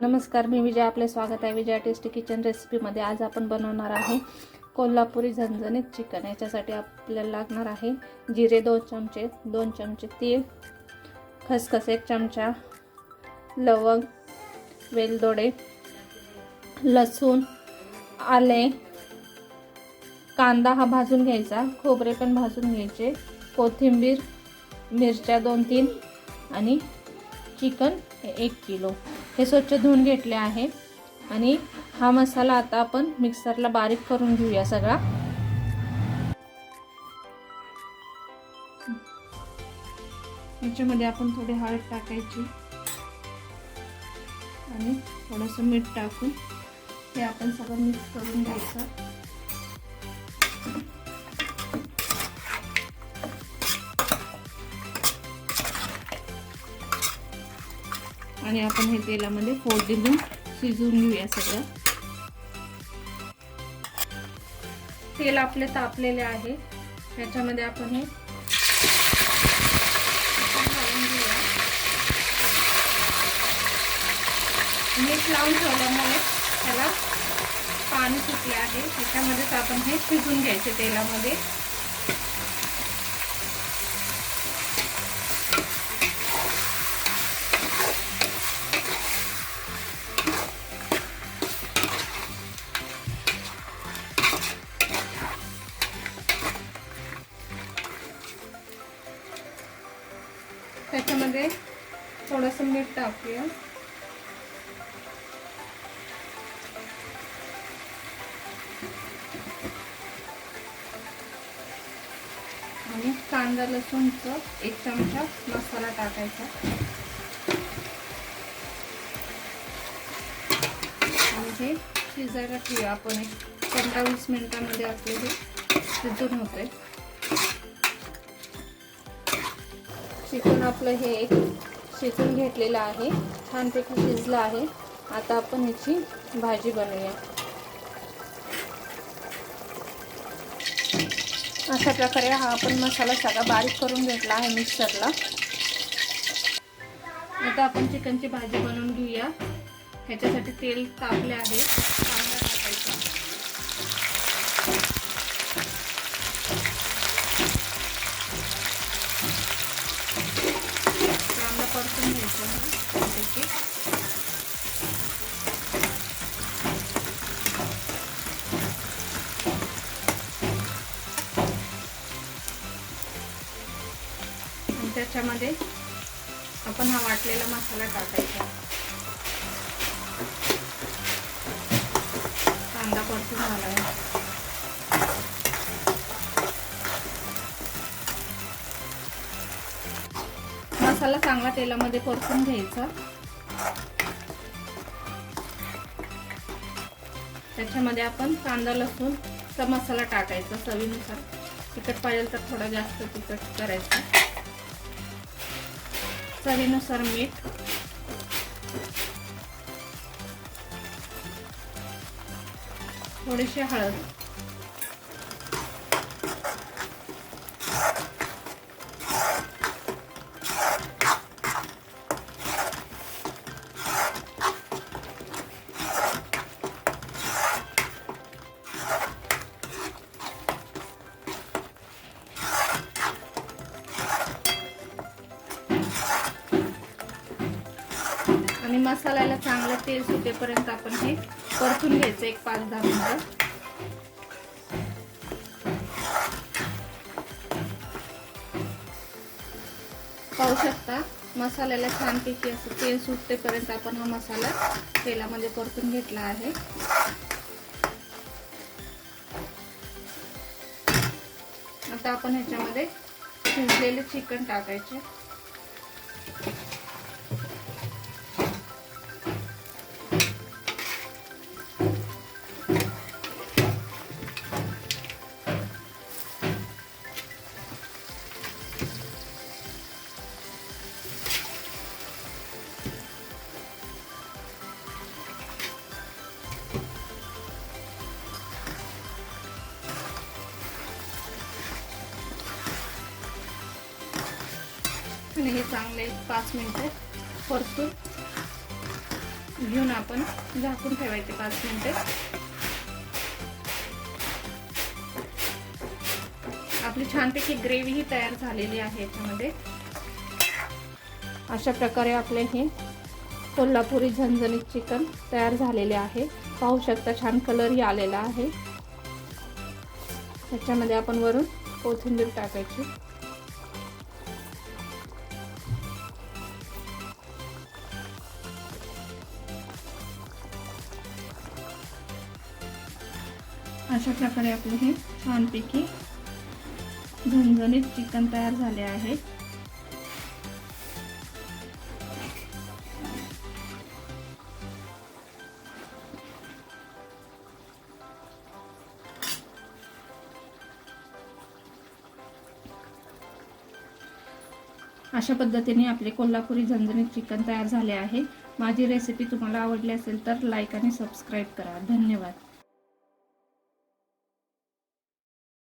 नमस्कार, मी विजय. आपले स्वागत आहे विजय टेस्टी किचन रेसिपीमध्ये. आज आपण बनवणार आहे कोल्हापुरी झणझणीत चिकन. याच्यासाठी आपल्याला लागणार आहे जिरे 2 चमचे, 2 चमचे तीळ, खसखस 1 चमचा, लवंग, वेलदोडे, लसूण, आले, कांदा हा भाजून घ्यायचा, खोबरे पण भाजून घ्यायचे, कोथिंबीर, मिरच्या 2-3 आणि चिकन 1 किलो. हे स्वच्छ धुवून घेतले आहे. आणि हा मसाला आता आपण मिक्सरला बारीक करून घेऊया सगळा. याच्यामध्ये आपण थोडी हळद टाकायची आणि थोडंसं मीठ टाकून हे आपण सगळं मिक्स करून घ्यायचं. आणि आपण हे तेलामध्ये फोडणी देऊन शिजवून घेऊया सगळं. तेल आपले तापलेले आहे. ह्याच्यामध्ये आपण हे घालून घेऊया. मीठ लावून ठेवल्यामुळे त्याला पाणी सुटले आहे. ह्याच्यामध्येच आपण हे शिजवून घ्यायचे तेलामध्ये. त्याच्यामध्ये थोडंसं मीठ टाकूया. आणि कांदा लसूणचा 1 चमचा मसाला टाकायचा. आणि हे शिजायला ठेवूया आपण. 15-20 मिनिटांमध्ये आपले हे शिजून होते. चिकन आपलं हे एक शिजून घेतलेलं आहे, छानपैकी शिजलं आहे. आता आपण ह्याची भाजी बनवूया. अशा प्रकारे हा आपण मसाला सगळा बारीक करून घेतला आहे मिक्सरला. आता आपण चिकनची भाजी बनवून घेऊया. ह्याच्यासाठी तेल तापले आहे. कांदा टाकायचा. कांदा परतून घ्यायचा. त्याच्यामध्ये आपण हा वाटलेला मसाला टाकायचा. कांदा परतून झाला आहे. मसाला चांगला तेलामध्ये परतून घ्यायचा. त्याच्यामध्ये आपण कांदा लसूणचा मसाला टाकायचा. चवीनुसार तिखट पाहिजे तर थोडा जास्त तिखट करायचं. चवीनुसार मीठ, थोडीशी हळद, आणि मसाल्याला चांगलं तेल सुटेपर्यंत आपण हे परतून घ्यायचं 1-5-10 मिनिटं. पाहू शकता मसाल्याला छानपैकी असं तेल सुटेपर्यंत आपण हा मसाला तेलामध्ये परतून घेतला आहे. आता आपण ह्याच्यामध्ये शिजलेले चिकन टाकायचे. आणि हे चांगले 5 मिनिटे परतून घेऊन आपण झाकून ठेवायचे 5 मिनिटे. आपली छानपैकी ग्रेव्ही ही तयार झालेली आहे. याच्यामध्ये अशा प्रकारे आपले हे कोल्हापुरी झणझणीत चिकन तयार झालेले आहे. पाहू शकता छान कलरही आलेला आहे. त्याच्यामध्ये आपण वरून कोथिंबीर टाकायची. अशा प्रकारे आपले हे छानपैकी झणझणीत चिकन तयार झाले आहे. अशा पद्धतीने आपले कोल्हापुरी झणझणीत चिकन तयार झाले आहे. माझी रेसिपी तुम्हाला आवडली असेल तर लाईक आणि सबस्क्राईब करा. धन्यवाद.